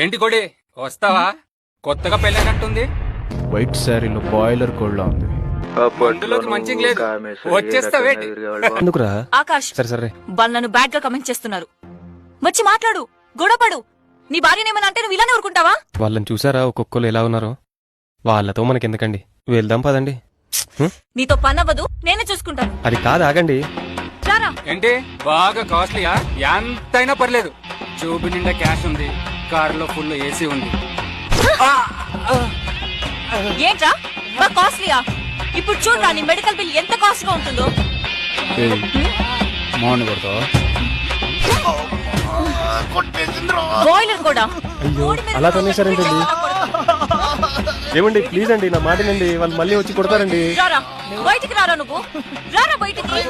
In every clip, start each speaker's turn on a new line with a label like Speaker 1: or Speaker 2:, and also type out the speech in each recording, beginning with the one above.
Speaker 1: ఏంటి కొడి వస్తావా? కొత్తగా పెళ్ళైనట్టుంది.
Speaker 2: వైట్ శారీలో బాయిలర్ కోళ్ళ ఉంది.
Speaker 1: మందులోకి మంచిగా లేదు, వచ్చేస్తావేంటి?
Speaker 2: ఎందుకురా?
Speaker 3: ఆకాష్,
Speaker 2: సరే సరే.
Speaker 3: వాళ్ళు నన్ను బ్యాడ్ గా కమెంట్ చేస్తున్నారు. వచ్చి మాట్లాడు, గొడవపడు. నీ భార్యనేమన్నా అంటే నువ్వు ఇలానే ఊరుకుంటావా?
Speaker 2: వాళ్ళని చూసారా ఒక్కొక్కరు ఎలా ఉన్నారో? వాళ్ళతో మనకెందుకండి, వెళ్దాం పదండి.
Speaker 3: నీతో పని అవ్వదు, నేనే చూసుకుంటాను.
Speaker 2: అది కాదు, ఆగండి.
Speaker 3: రారా.
Speaker 1: ఏంటి బాగా కాస్ట్లీయా? ఎంతైనా పర్లేదు. జోబు నిండా క్యాష్ ఉంది, కారులో ఫుల్ ఏసీ ఉంది.
Speaker 3: ఏంట్రా బాగా కాస్ట్లీయా? ఇప్పుడు చూడరా నీ మెడికల్ బిల్ ఎంత కాస్ట్ గా ఉంటుందో. బాయిలర్ కూడా
Speaker 2: అలా తన్నేశారేంటండి? ఏమండి ప్లీజ్ అండి, నా మాటనండి, వాళ్ళు మళ్ళీ వచ్చి కొడతారండి.
Speaker 3: రారా బయటికి, రారా నువ్వు, రారా బయటికి.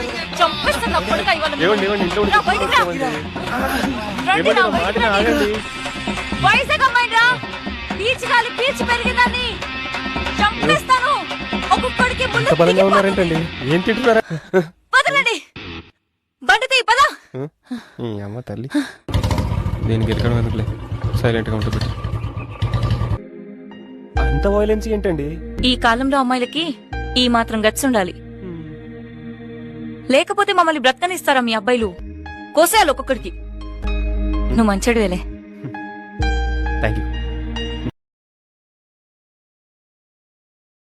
Speaker 3: చంపేస్తున్నా కొడుకా ఇవాళ.
Speaker 2: ఏమండి ఏమండి ఇంట్లో
Speaker 3: రా బయటికి రా. రండి రా, బయటికి రండి.
Speaker 2: ఆగండి.
Speaker 3: వైజాగ్ అమ్మాయి రా, పీచి గాలి పీచి పెరిగిందని చంపేస్తాను. ఒక్కొక్కడికి
Speaker 2: ఎంత బలంగా ఉన్నారేంటండి? ఏం తింటున్నారా?
Speaker 3: వదలండి, బండి తీ పద.
Speaker 2: ఈ అమ్మ తల్లి, దీనికి ఎరకడం ఎందుకులే, సైలెంట్ గా ఉంటుంది పెట్టి. అంత వైలెన్స్ ఏంటండి?
Speaker 3: ఈ కాలంలో అమ్మాయిలకి ఈ మాత్రం గట్స్ ఉండాలి, లేకపోతే మమ్మల్ని బ్రతకనిస్తారా మీ అబ్బాయిలు? కోసేయాలి ఒక్కొక్కడికి. నువ్వు మంచడివేలే.
Speaker 2: Thank you.